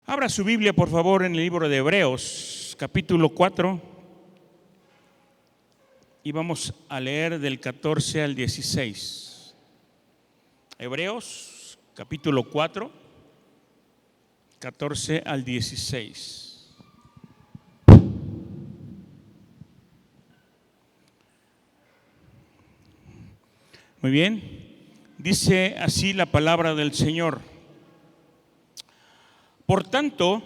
Abra su Biblia, por favor, en el libro de Hebreos, capítulo 4, y vamos a leer del 14 al 16. Hebreos, capítulo 4, 14 al 16. Muy bien, dice así la palabra del Señor. Por tanto,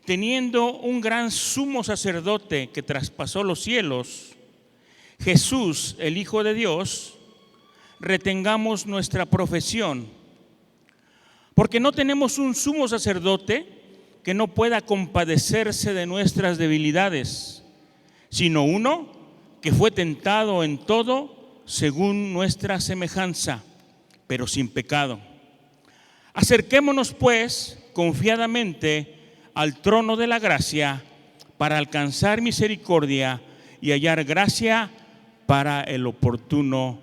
teniendo un gran sumo sacerdote que traspasó los cielos, Jesús, el Hijo de Dios, retengamos nuestra profesión, porque no tenemos un sumo sacerdote que no pueda compadecerse de nuestras debilidades, sino uno que fue tentado en todo según nuestra semejanza, pero sin pecado. Acerquémonos pues confiadamente al trono de la gracia para alcanzar misericordia y hallar gracia para el oportuno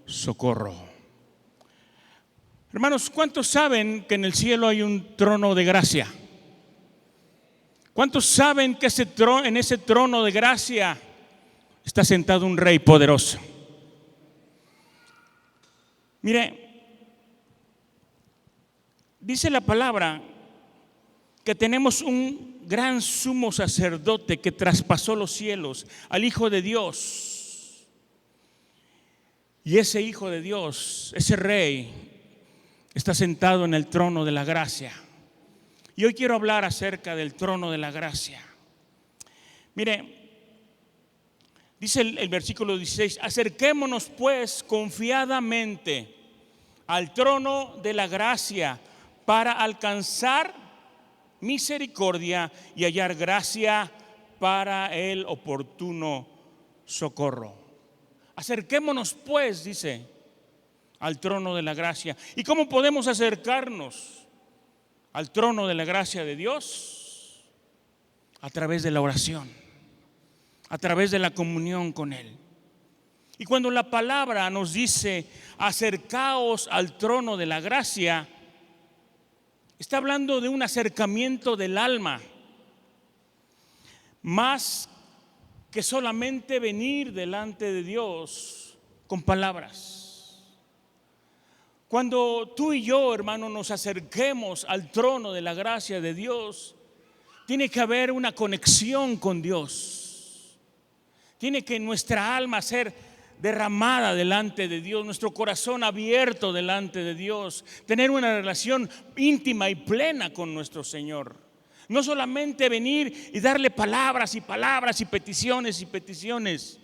socorro. Hermanos, ¿cuántos saben que en el cielo hay un trono de gracia? ¿Cuántos saben que en ese trono de gracia está sentado un rey poderoso? Mire, dice la palabra que tenemos un gran sumo sacerdote que traspasó los cielos, al Hijo de Dios. Y ese Hijo de Dios, ese Rey, está sentado en el trono de la gracia. Y hoy quiero hablar acerca del trono de la gracia. Mire, dice el versículo 16: acerquémonos pues confiadamente al trono de la gracia para alcanzar misericordia y hallar gracia para el oportuno socorro. Acerquémonos pues, dice, al trono de la gracia. ¿Y cómo podemos acercarnos al trono de la gracia de Dios? A través de la oración, a través de la comunión con Él. Y cuando la palabra nos dice acercaos al trono de la gracia, está hablando de un acercamiento del alma, más que solamente venir delante de Dios con palabras. Cuando tú y yo, hermano, nos acerquemos al trono de la gracia de Dios, tiene que haber una conexión con Dios. Tiene que nuestra alma ser derramada delante de Dios, nuestro corazón abierto delante de Dios, tener una relación íntima y plena con nuestro Señor. No solamente venir y darle palabras y palabras y peticiones y peticiones.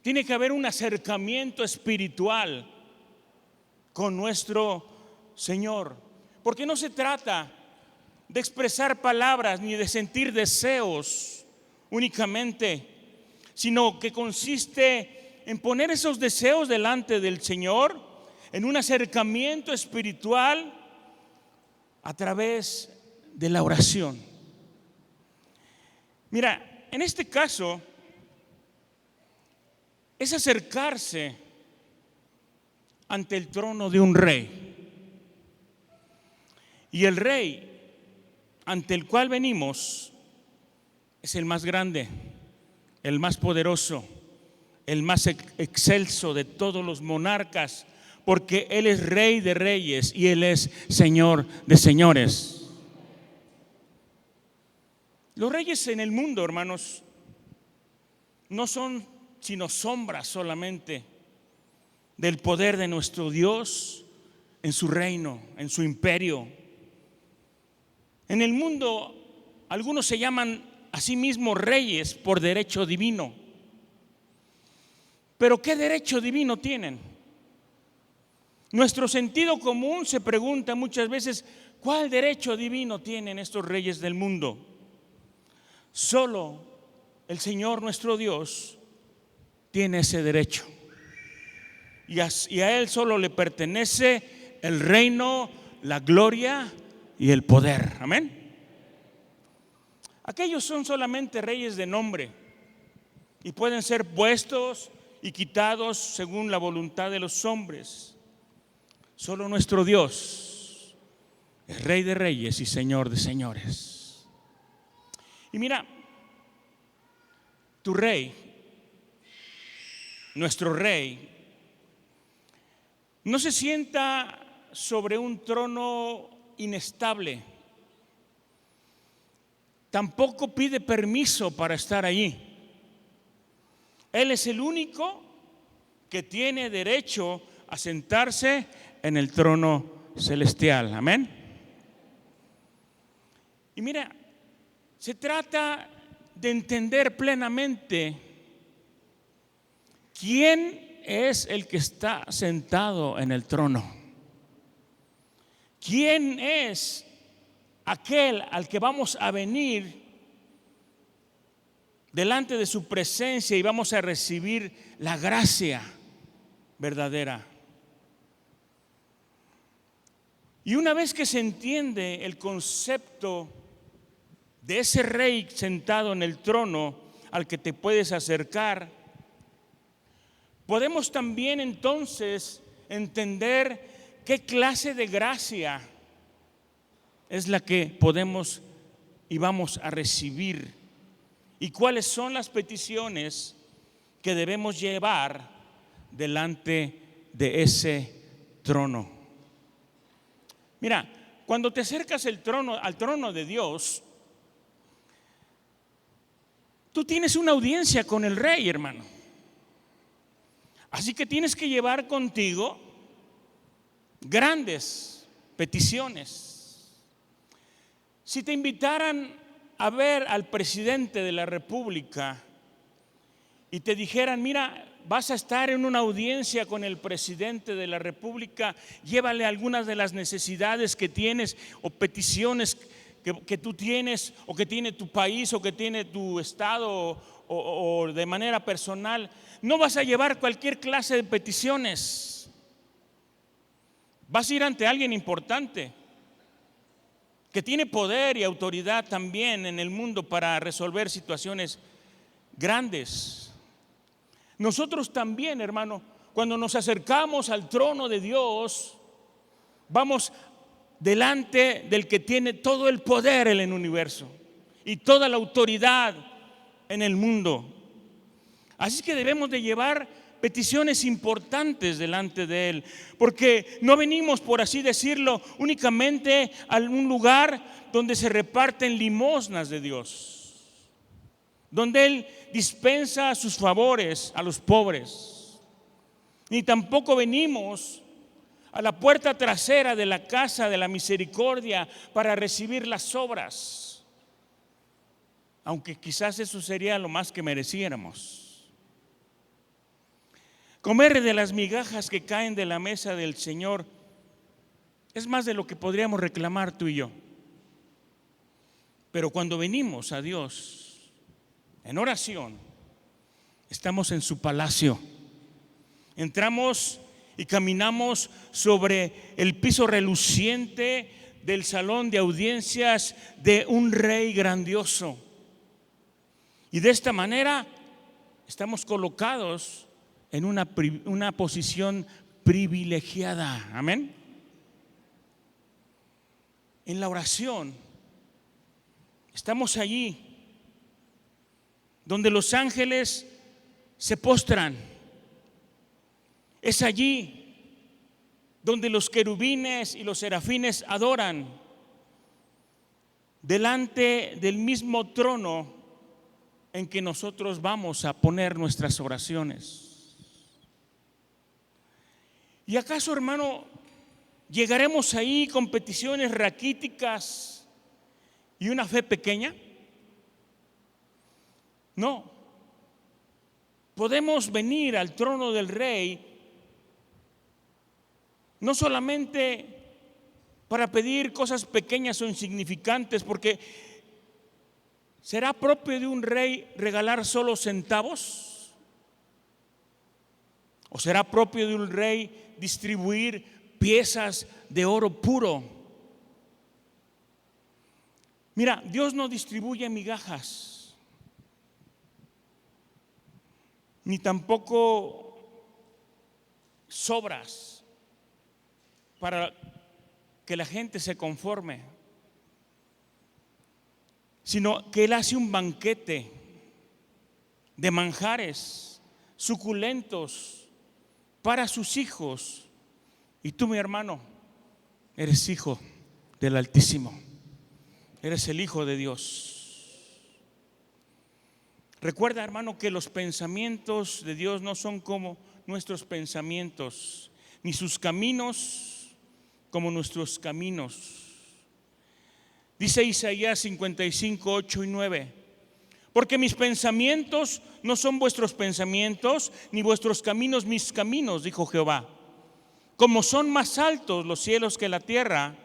Tiene que haber un acercamiento espiritual con nuestro Señor, porque no se trata de expresar palabras ni de sentir deseos únicamente, sino que consiste en poner esos deseos delante del Señor, en un acercamiento espiritual a través de la oración. Mira, en este caso es acercarse ante el trono de un rey. Y el rey ante el cual venimos es el más grande, el más poderoso, el más excelso de todos los monarcas, porque Él es Rey de reyes y Él es Señor de señores. Los reyes en el mundo, hermanos, no son sino sombras solamente del poder de nuestro Dios en su reino, en su imperio. En el mundo, algunos se llaman a sí mismos reyes por derecho divino. Pero ¿qué derecho divino tienen? Nuestro sentido común se pregunta muchas veces: ¿cuál derecho divino tienen estos reyes del mundo? Solo el Señor nuestro Dios tiene ese derecho. Y a Él solo le pertenece el reino, la gloria y el poder. Amén. Aquellos son solamente reyes de nombre y pueden ser puestos y quitados según la voluntad de los hombres. Solo nuestro Dios es Rey de reyes y Señor de señores. Y mira, tu Rey, nuestro Rey, no se sienta sobre un trono inestable. Tampoco pide permiso para estar allí. Él es el único que tiene derecho a sentarse en el trono celestial. Amén. Y mira, se trata de entender plenamente quién es el que está sentado en el trono. ¿Quién es aquel al que vamos a venir delante de su presencia y vamos a recibir la gracia verdadera? Y una vez que se entiende el concepto de ese Rey sentado en el trono al que te puedes acercar, podemos también entonces entender qué clase de gracia es la que podemos y vamos a recibir y cuáles son las peticiones que debemos llevar delante de ese trono. Mira, cuando te acercas al trono de Dios, tú tienes una audiencia con el Rey, hermano. Así que tienes que llevar contigo grandes peticiones. Si te invitaran a ver al presidente de la República y te dijeran, mira, vas a estar en una audiencia con el presidente de la República, llévale algunas de las necesidades que tienes o peticiones que tú tienes o que tiene tu país o que tiene tu estado o de manera personal. No vas a llevar cualquier clase de peticiones. Vas a ir ante alguien importante que tiene poder y autoridad también en el mundo para resolver situaciones grandes. Nosotros también, hermano, cuando nos acercamos al trono de Dios, vamos delante del que tiene todo el poder en el universo y toda la autoridad en el mundo. Así que debemos de llevar peticiones importantes delante de Él, porque no venimos, por así decirlo, únicamente a un lugar donde se reparten limosnas de Dios, donde Él dispensa sus favores a los pobres, ni tampoco venimos a la puerta trasera de la casa de la misericordia para recibir las obras, aunque quizás eso sería lo más que mereciéramos. Comer de las migajas que caen de la mesa del Señor es más de lo que podríamos reclamar tú y yo. Pero cuando venimos a Dios en oración, estamos en su palacio. Entramos y caminamos sobre el piso reluciente del salón de audiencias de un Rey grandioso. Y de esta manera estamos colocados en una posición privilegiada. Amén. En la oración estamos allí donde los ángeles se postran. Es allí donde los querubines y los serafines adoran delante del mismo trono en que nosotros vamos a poner nuestras oraciones. ¿Y acaso, hermano, llegaremos ahí con peticiones raquíticas y una fe pequeña? No. Podemos venir al trono del Rey no solamente para pedir cosas pequeñas o insignificantes, porque ¿será propio de un rey regalar solo centavos? ¿O será propio de un rey distribuir piezas de oro puro? Mira, Dios no distribuye migajas, ni tampoco sobras para que la gente se conforme, sino que Él hace un banquete de manjares suculentos para sus hijos. Y tú, mi hermano, eres hijo del Altísimo, eres el Hijo de Dios. Recuerda, hermano, que los pensamientos de Dios no son como nuestros pensamientos, ni sus caminos como nuestros caminos. Dice Isaías 55, 8 y 9: porque mis pensamientos no son vuestros pensamientos, ni vuestros caminos mis caminos, dijo Jehová. Como son más altos los cielos que la tierra,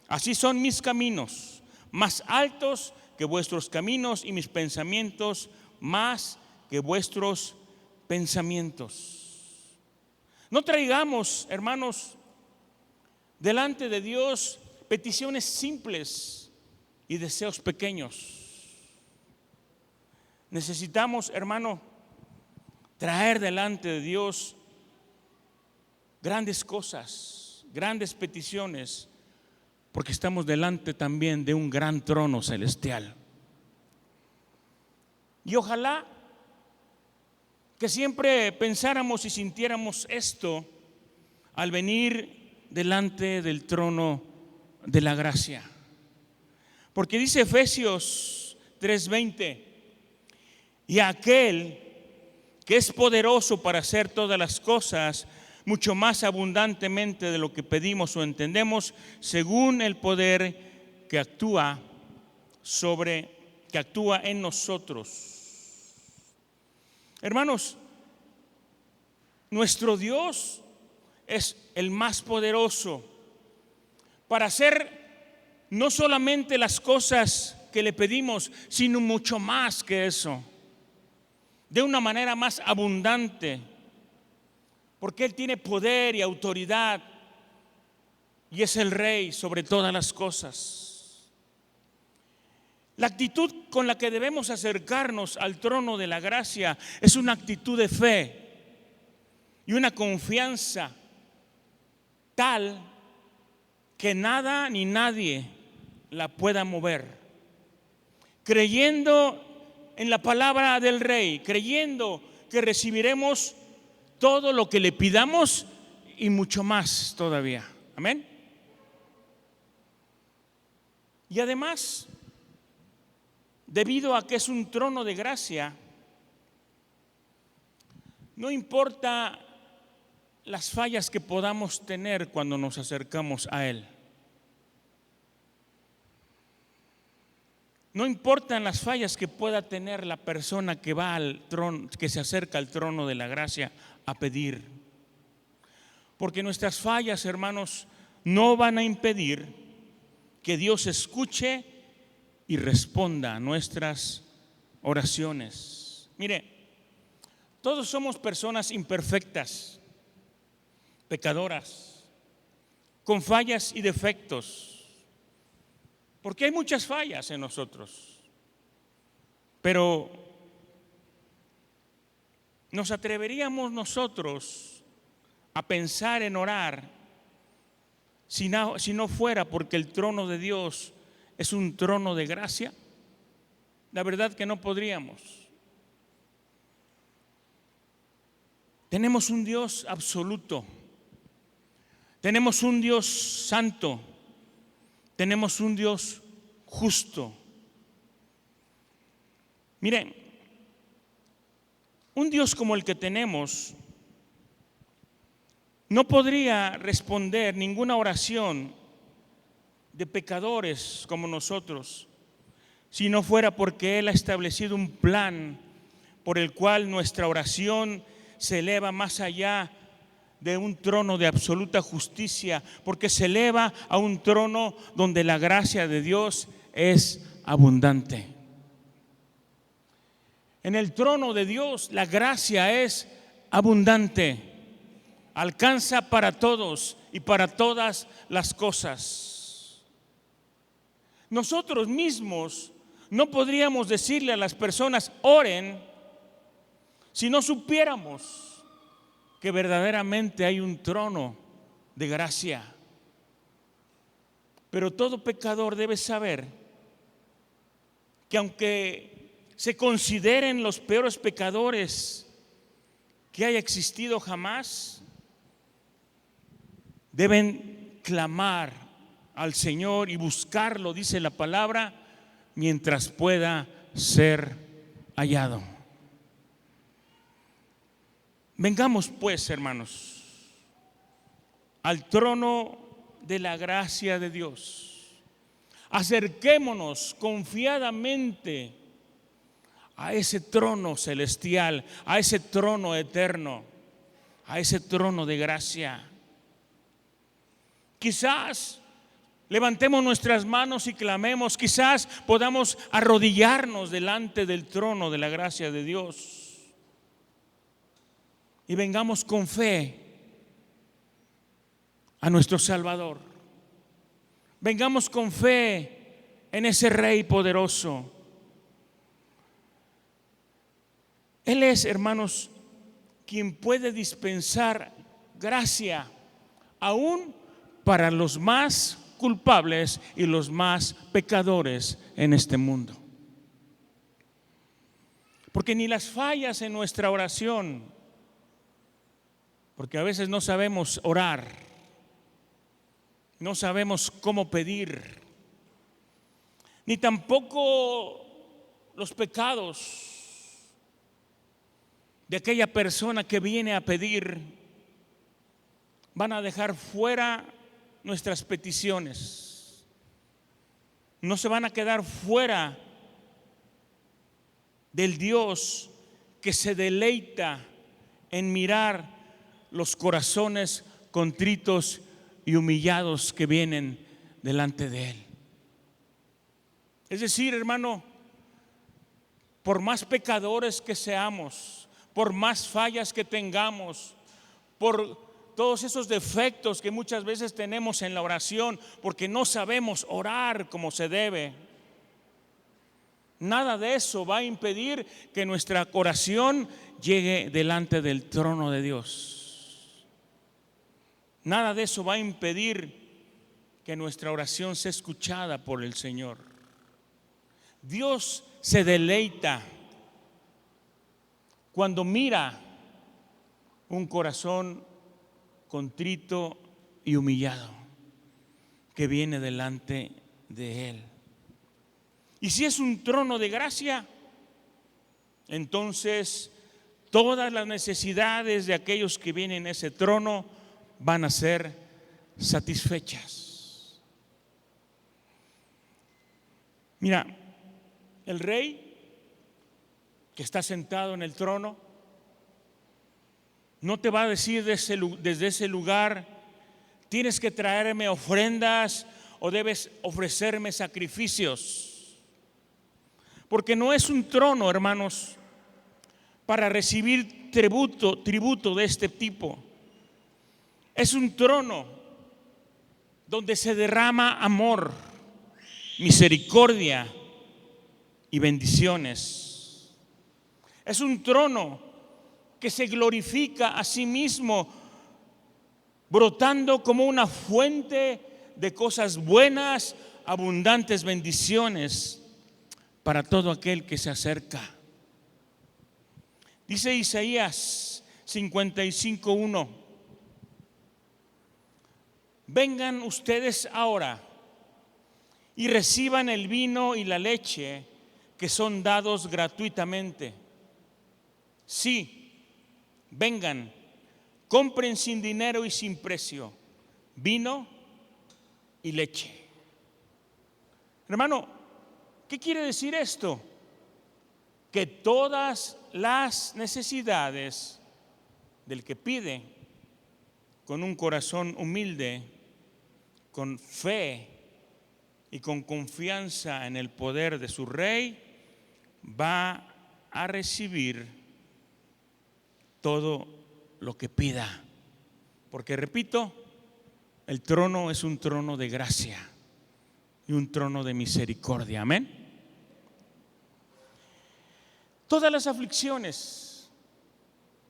así son mis caminos, más altos que vuestros caminos, y mis pensamientos más que vuestros pensamientos. No traigamos, hermanos, delante de Dios peticiones simples y deseos pequeños. Necesitamos, hermano, traer delante de Dios grandes cosas, grandes peticiones, porque estamos delante también de un gran trono celestial. Y ojalá que siempre pensáramos y sintiéramos esto al venir delante del trono de la gracia. Porque dice Efesios 3:20: y aquel que es poderoso para hacer todas las cosas mucho más abundantemente de lo que pedimos o entendemos, según el poder que actúa en nosotros. Hermanos, nuestro Dios es el más poderoso para hacer no solamente las cosas que le pedimos, sino mucho más que eso, de una manera más abundante, porque Él tiene poder y autoridad y es el Rey sobre todas las cosas. La actitud con la que debemos acercarnos al trono de la gracia es una actitud de fe y una confianza tal que nada ni nadie la pueda mover, creyendo en la palabra del Rey, creyendo que recibiremos todo lo que le pidamos y mucho más todavía. Amén. Y además, debido a que es un trono de gracia, no importa las fallas que podamos tener cuando nos acercamos a Él. No importan las fallas que pueda tener la persona que va al trono, que se acerca al trono de la gracia a pedir. Porque nuestras fallas, hermanos, no van a impedir que Dios escuche y responda a nuestras oraciones. Mire, todos somos personas imperfectas, pecadoras, con fallas y defectos. Porque hay muchas fallas en nosotros, pero ¿nos atreveríamos nosotros a pensar en orar si no fuera porque el trono de Dios es un trono de gracia? La verdad que no podríamos. Tenemos un Dios absoluto, tenemos un Dios santo, tenemos un Dios justo. Miren, un Dios como el que tenemos no podría responder ninguna oración de pecadores como nosotros si no fuera porque Él ha establecido un plan por el cual nuestra oración se eleva más allá de un trono de absoluta justicia, porque se eleva a un trono donde la gracia de Dios es abundante. En el trono de Dios la gracia es abundante, alcanza para todos y para todas las cosas. Nosotros mismos no podríamos decirle a las personas oren si no supiéramos que verdaderamente hay un trono de gracia. Pero todo pecador debe saber que aunque se consideren los peores pecadores que haya existido jamás, deben clamar al Señor y buscarlo, dice la palabra, mientras pueda ser hallado. Vengamos pues, hermanos, al trono de la gracia de Dios. Acerquémonos confiadamente a ese trono celestial, a ese trono eterno, a ese trono de gracia. Quizás levantemos nuestras manos y clamemos, quizás podamos arrodillarnos delante del trono de la gracia de Dios y vengamos con fe a nuestro Salvador. Vengamos con fe en ese Rey poderoso. Él es, hermanos, quien puede dispensar gracia aún para los más culpables y los más pecadores en este mundo. Porque ni las fallas en nuestra oración, porque a veces no sabemos orar, no sabemos cómo pedir, ni tampoco los pecados de aquella persona que viene a pedir van a dejar fuera nuestras peticiones. No se van a quedar fuera del Dios que se deleita en mirar los corazones contritos y humillados que vienen delante de Él. Es decir, hermano, por más pecadores que seamos, por más fallas que tengamos, por todos esos defectos que muchas veces tenemos en la oración, porque no sabemos orar como se debe, nada de eso va a impedir que nuestra oración llegue delante del trono de Dios. Nada de eso va a impedir que nuestra oración sea escuchada por el Señor. Dios se deleita cuando mira un corazón contrito y humillado que viene delante de Él. Y si es un trono de gracia, entonces todas las necesidades de aquellos que vienen a ese trono van a ser satisfechas. Mira, el rey que está sentado en el trono no te va a decir desde ese lugar: tienes que traerme ofrendas o debes ofrecerme sacrificios. Porque no es un trono, hermanos, para recibir tributo de este tipo. Es un trono donde se derrama amor, misericordia y bendiciones. Es un trono que se glorifica a sí mismo, brotando como una fuente de cosas buenas, abundantes bendiciones para todo aquel que se acerca. Dice Isaías 55:1: vengan ustedes ahora y reciban el vino y la leche que son dados gratuitamente. Sí, vengan, compren sin dinero y sin precio vino y leche. Hermano, ¿qué quiere decir esto? Que todas las necesidades del que pide con un corazón humilde, con fe y con confianza en el poder de su Rey, va a recibir todo lo que pida. Porque repito, el trono es un trono de gracia y un trono de misericordia. Amén. Todas las aflicciones,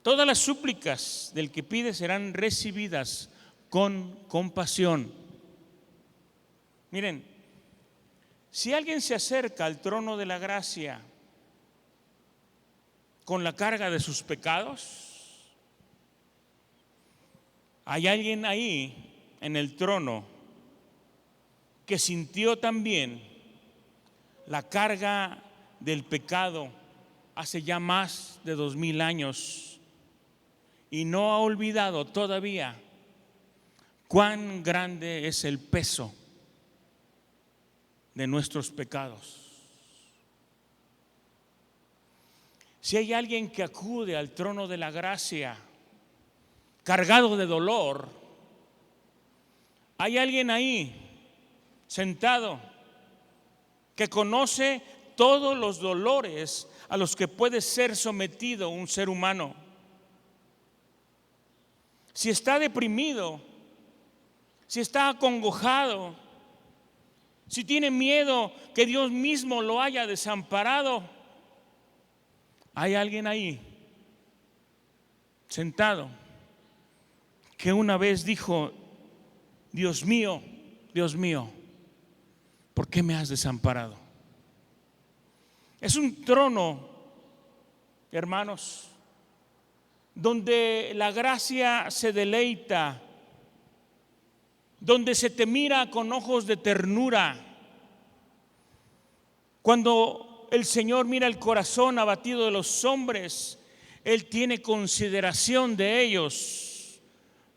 todas las súplicas del que pide serán recibidas con compasión. Miren, si alguien se acerca al trono de la gracia con la carga de sus pecados, hay alguien ahí en el trono que sintió también la carga del pecado hace ya más de 2000 años y no ha olvidado todavía cuán grande es el peso de nuestros pecados. Si hay alguien que acude al trono de la gracia cargado de dolor, hay alguien ahí sentado que conoce todos los dolores a los que puede ser sometido un ser humano. Si está deprimido, si está acongojado, si tiene miedo que Dios mismo lo haya desamparado, hay alguien ahí sentado que una vez dijo: Dios mío, ¿por qué me has desamparado? Es un trono, hermanos, donde la gracia se deleita, donde se te mira con ojos de ternura. Cuando el Señor mira el corazón abatido de los hombres, Él tiene consideración de ellos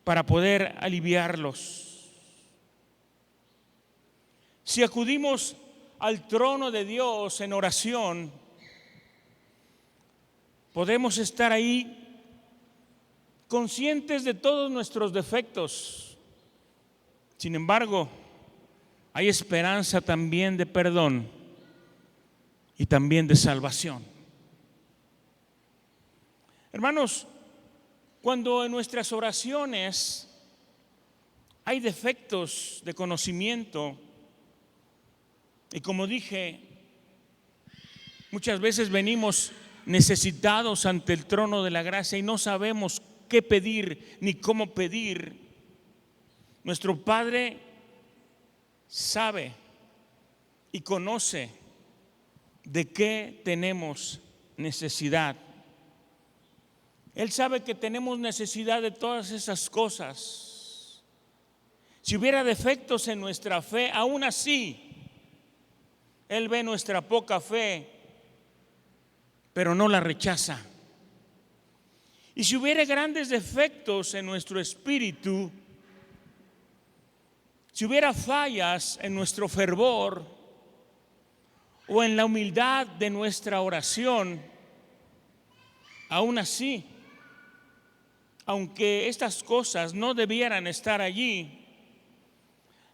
para poder aliviarlos. Si acudimos al trono de Dios en oración, podemos estar ahí conscientes de todos nuestros defectos. Sin embargo, hay esperanza también de perdón y también de salvación. Hermanos, cuando en nuestras oraciones hay defectos de conocimiento, y como dije, muchas veces venimos necesitados ante el trono de la gracia y no sabemos qué pedir ni cómo pedir. Nuestro Padre sabe y conoce de qué tenemos necesidad. Él sabe que tenemos necesidad de todas esas cosas. Si hubiera defectos en nuestra fe, aún así, Él ve nuestra poca fe, pero no la rechaza. Y si hubiera grandes defectos en nuestro espíritu, si hubiera fallas en nuestro fervor o en la humildad de nuestra oración, aún así, aunque estas cosas no debieran estar allí,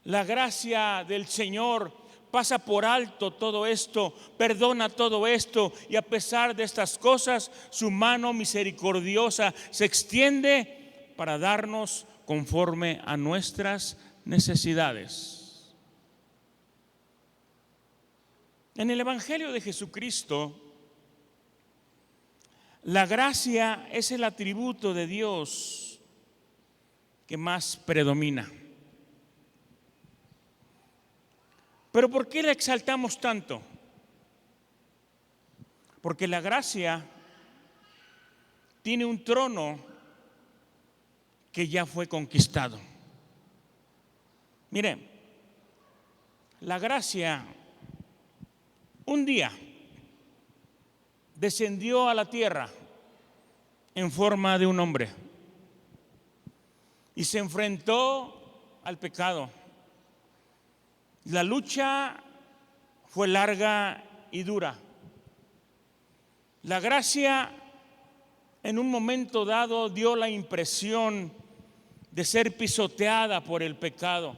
la gracia del Señor pasa por alto todo esto, perdona todo esto, y a pesar de estas cosas, su mano misericordiosa se extiende para darnos conforme a nuestras necesidades. En el Evangelio de Jesucristo, la gracia es el atributo de Dios que más predomina. Pero ¿por qué la exaltamos tanto? Porque la gracia tiene un trono que ya fue conquistado. Miren, la gracia un día descendió a la tierra en forma de un hombre y se enfrentó al pecado. La lucha fue larga y dura. La gracia en un momento dado dio la impresión de ser pisoteada por el pecado.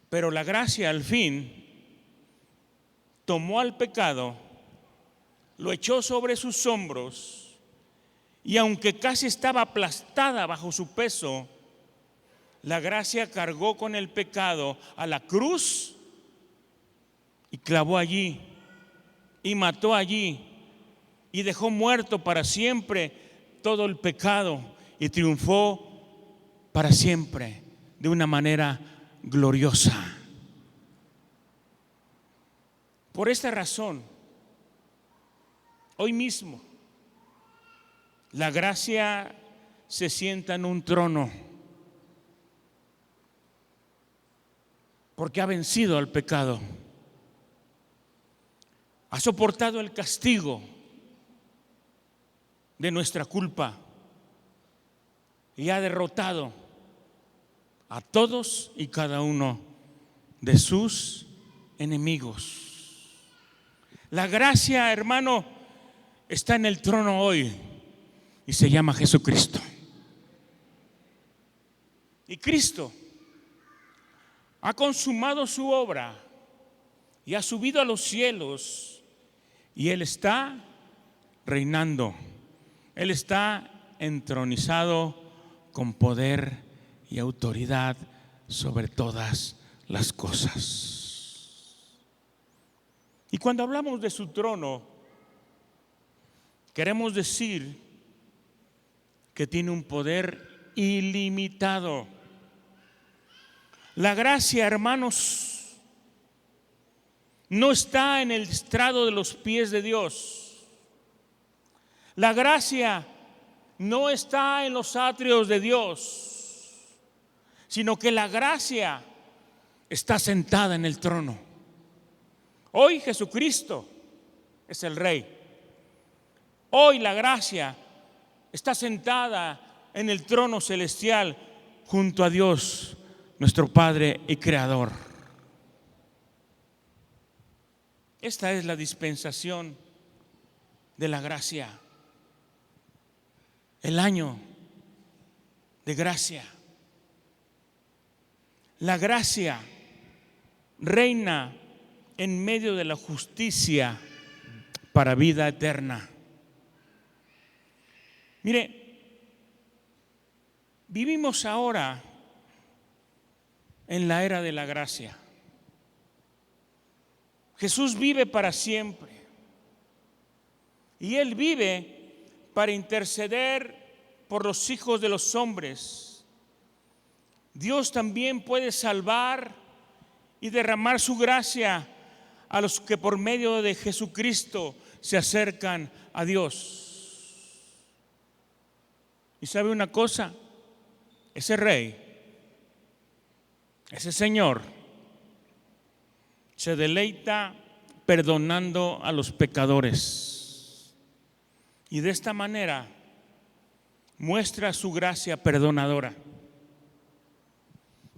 Pero la gracia al fin tomó al pecado, lo echó sobre sus hombros y aunque casi estaba aplastada bajo su peso, la gracia cargó con el pecado a la cruz y clavó allí y mató allí y dejó muerto para siempre todo el pecado y triunfó para siempre de una manera gloriosa. Por esta razón, hoy mismo, la gracia se sienta en un trono, porque ha vencido al pecado, ha soportado el castigo de nuestra culpa y ha derrotado a todos y cada uno de sus enemigos. La gracia, hermano, está en el trono hoy y se llama Jesucristo. Y Cristo ha consumado su obra y ha subido a los cielos, y Él está reinando. Él está entronizado con poder y autoridad sobre todas las cosas. Y cuando hablamos de su trono, queremos decir que tiene un poder ilimitado. La gracia, hermanos, no está en el estrado de los pies de Dios. La gracia no está en los atrios de Dios, sino que la gracia está sentada en el trono. Hoy Jesucristo es el Rey. Hoy la gracia está sentada en el trono celestial junto a Dios, nuestro Padre y Creador. Esta es la dispensación de la gracia, el año de gracia. La gracia reina en medio de la justicia para vida eterna. Mire, vivimos ahora en la era de la gracia. Jesús vive para siempre y Él vive para interceder por los hijos de los hombres. Dios también puede salvar y derramar su gracia a los que por medio de Jesucristo se acercan a Dios. ¿Y sabe una cosa? Ese Rey, ese Señor, se deleita perdonando a los pecadores. Y de esta manera muestra su gracia perdonadora.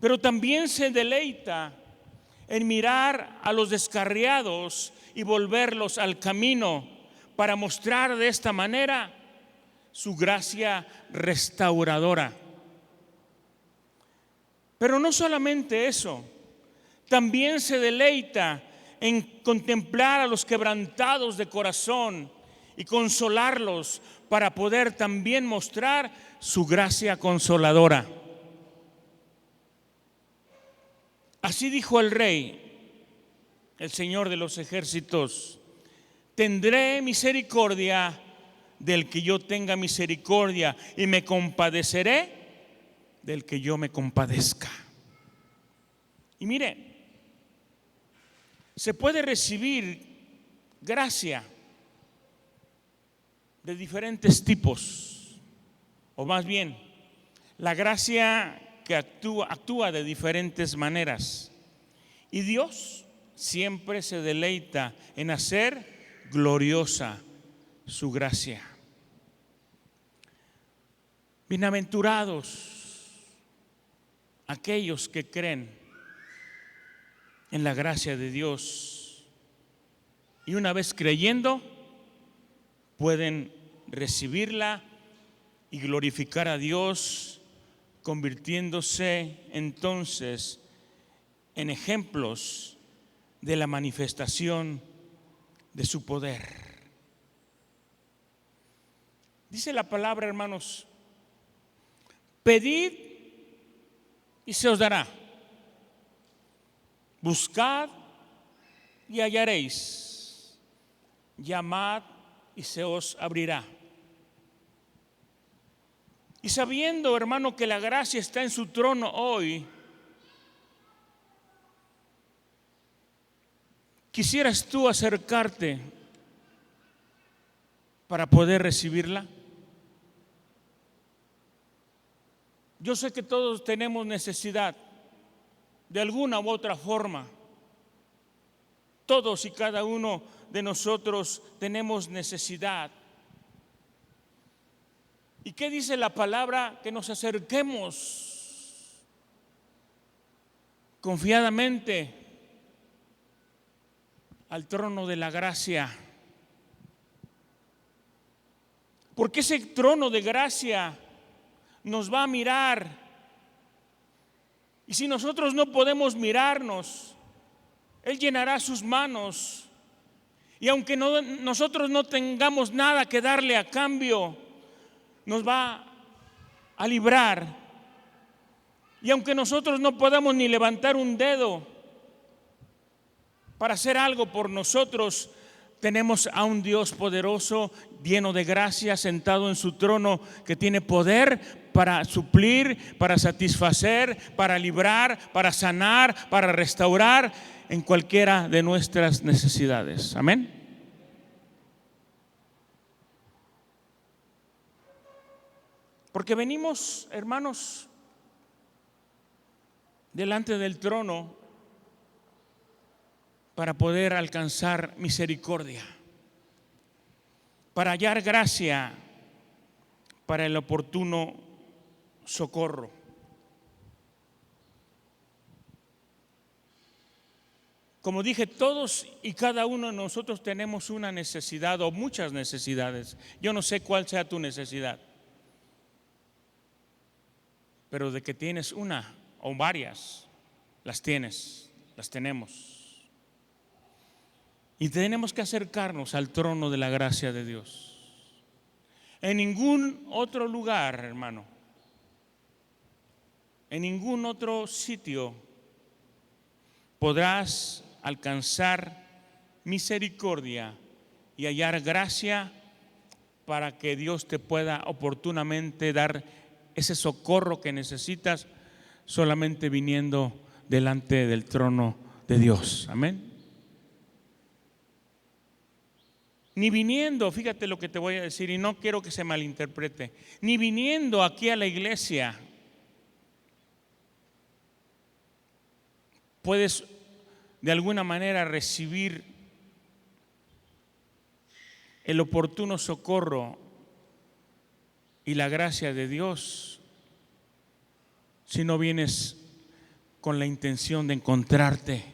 Pero también se deleita en mirar a los descarriados y volverlos al camino para mostrar de esta manera su gracia restauradora. Pero no solamente eso, también se deleita en contemplar a los quebrantados de corazón y consolarlos para poder también mostrar su gracia consoladora. Así dijo el Rey, el Señor de los ejércitos: tendré misericordia del que yo tenga misericordia y me compadeceré del que yo me compadezca. Y mire, se puede recibir gracia de diferentes tipos, o más bien, la gracia que actúa de diferentes maneras. Y Dios siempre se deleita en hacer gloriosa su gracia. Bienaventurados aquellos que creen en la gracia de Dios y una vez creyendo pueden recibirla y glorificar a Dios, convirtiéndose entonces en ejemplos de la manifestación de su poder. Dice la palabra, hermanos: pedid y se os dará, buscad y hallaréis, llamad y se os abrirá. Y sabiendo, hermano, que la gracia está en su trono hoy, ¿Quisieras tú acercarte para poder recibirla? Yo sé que todos tenemos necesidad de alguna u otra forma. Todos y cada uno de nosotros tenemos necesidad. ¿Y qué dice la palabra? Que nos acerquemos confiadamente al trono de la gracia. Porque ese trono de gracia nos va a mirar. Y si nosotros no podemos mirarnos, Él llenará sus manos. Y aunque nosotros no tengamos nada que darle a cambio, nos va a librar. Y aunque nosotros no podamos ni levantar un dedo para hacer algo por nosotros, tenemos a un Dios poderoso, lleno de gracia, sentado en su trono, que tiene poder para suplir, para satisfacer, para librar, para sanar, para restaurar en cualquiera de nuestras necesidades. Amén. Porque venimos, hermanos, delante del trono para poder alcanzar misericordia, para hallar gracia para el oportuno socorro. Como dije, todos y cada uno de nosotros tenemos una necesidad o muchas necesidades. Yo no sé cuál sea tu necesidad, pero de que tienes una o varias, las tienes, las tenemos. Y tenemos que acercarnos al trono de la gracia de Dios. En ningún otro lugar, hermano, en ningún otro sitio podrás alcanzar misericordia y hallar gracia para que Dios te pueda oportunamente dar ese socorro que necesitas, solamente viniendo delante del trono de Dios. Amén. Ni viniendo, fíjate lo que te voy a decir y no quiero que se malinterprete, ni viniendo aquí a la iglesia puedes de alguna manera recibir el oportuno socorro y la gracia de Dios si no vienes con la intención de encontrarte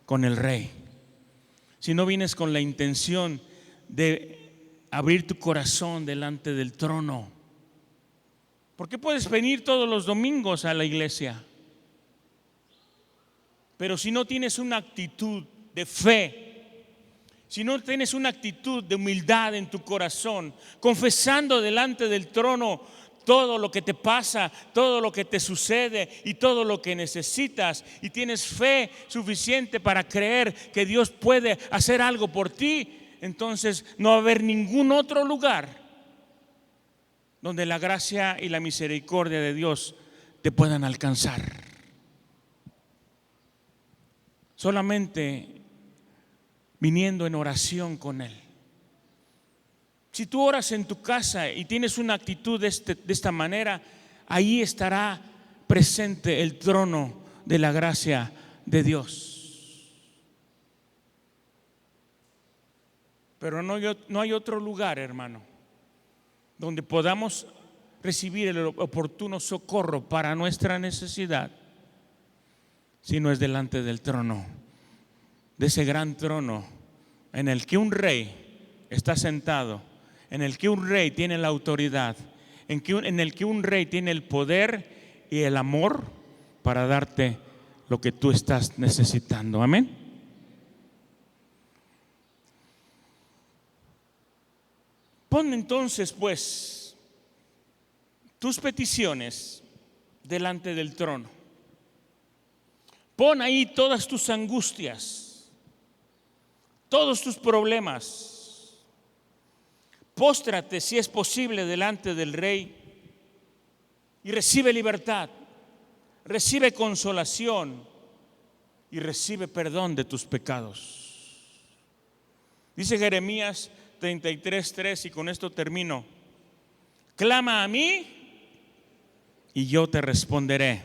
con el Rey, si no vienes con la intención de abrir tu corazón delante del trono. Porque puedes venir todos los domingos a la iglesia, pero si no tienes una actitud de fe, si no tienes una actitud de humildad en tu corazón, confesando delante del trono todo lo que te pasa, todo lo que te sucede y todo lo que necesitas, y tienes fe suficiente para creer que Dios puede hacer algo por ti, entonces no va a haber ningún otro lugar donde la gracia y la misericordia de Dios te puedan alcanzar. Solamente viniendo en oración con Él. Si tú oras en tu casa y tienes una actitud de esta manera, ahí estará presente el trono de la gracia de Dios. Pero no hay otro lugar, hermano, donde podamos recibir el oportuno socorro para nuestra necesidad, si no es delante del trono, de ese gran trono en el que un rey está sentado, en el que un rey tiene la autoridad, en el que un rey tiene el poder y el amor para darte lo que tú estás necesitando. Amén. Pon entonces pues tus peticiones delante del trono. Pon ahí todas tus angustias, todos tus problemas. Póstrate si es posible delante del Rey y recibe libertad, recibe consolación y recibe perdón de tus pecados. Dice Jeremías 33:3, y con esto termino: clama a mí y yo te responderé,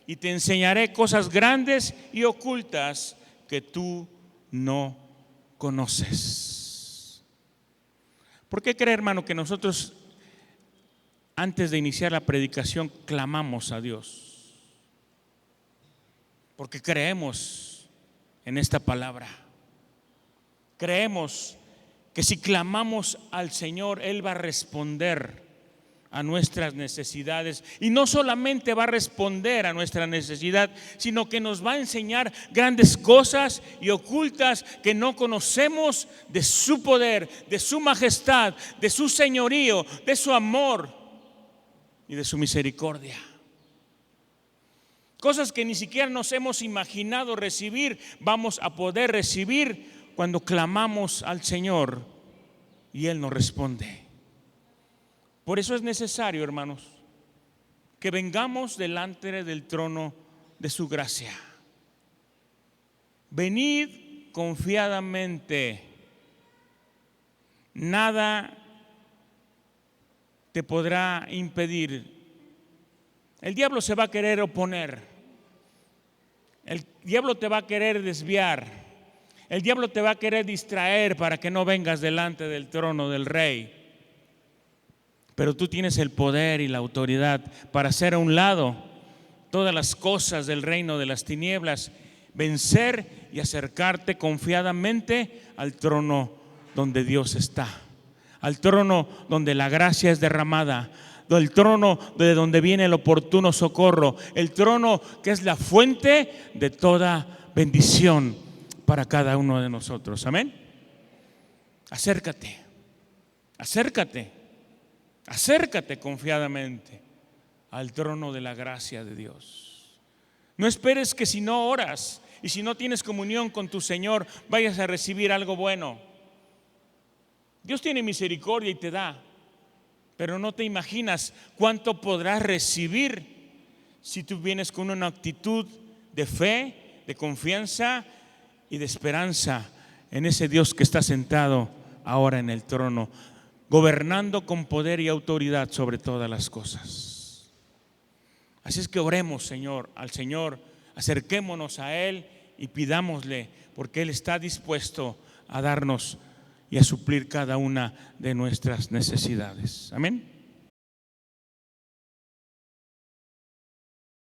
y te enseñaré cosas grandes y ocultas que tú no conoces. ¿Por qué cree, hermano, que nosotros antes de iniciar la predicación clamamos a Dios? Porque creemos en esta palabra. Creemos que si clamamos al Señor, Él va a responder a nuestras necesidades. Y no solamente va a responder a nuestra necesidad, sino que nos va a enseñar grandes cosas y ocultas que no conocemos de su poder, de su majestad, de su señorío, de su amor y de su misericordia. Cosas que ni siquiera nos hemos imaginado recibir, vamos a poder recibir cuando clamamos al Señor y Él nos responde. Por eso es necesario, hermanos, que vengamos delante del trono de su gracia. Venid confiadamente. Nada te podrá impedir. El diablo se va a querer oponer. El diablo te va a querer desviar. El diablo te va a querer distraer para que no vengas delante del trono del Rey. Pero tú tienes el poder y la autoridad para hacer a un lado todas las cosas del reino de las tinieblas, vencer y acercarte confiadamente al trono donde Dios está, al trono donde la gracia es derramada, el trono de donde viene el oportuno socorro, el trono que es la fuente de toda bendición para cada uno de nosotros. Amén. Acércate, acércate, acércate confiadamente al trono de la gracia de Dios. No esperes que si no oras y si no tienes comunión con tu Señor vayas a recibir algo bueno. Dios tiene misericordia y te da, pero no te imaginas cuánto podrás recibir si tú vienes con una actitud de fe, de confianza y de esperanza en ese Dios que está sentado ahora en el trono, gobernando con poder y autoridad sobre todas las cosas. Así es que oremos, Señor, al Señor, acerquémonos a Él y pidámosle, porque Él está dispuesto a darnos y a suplir cada una de nuestras necesidades. Amén.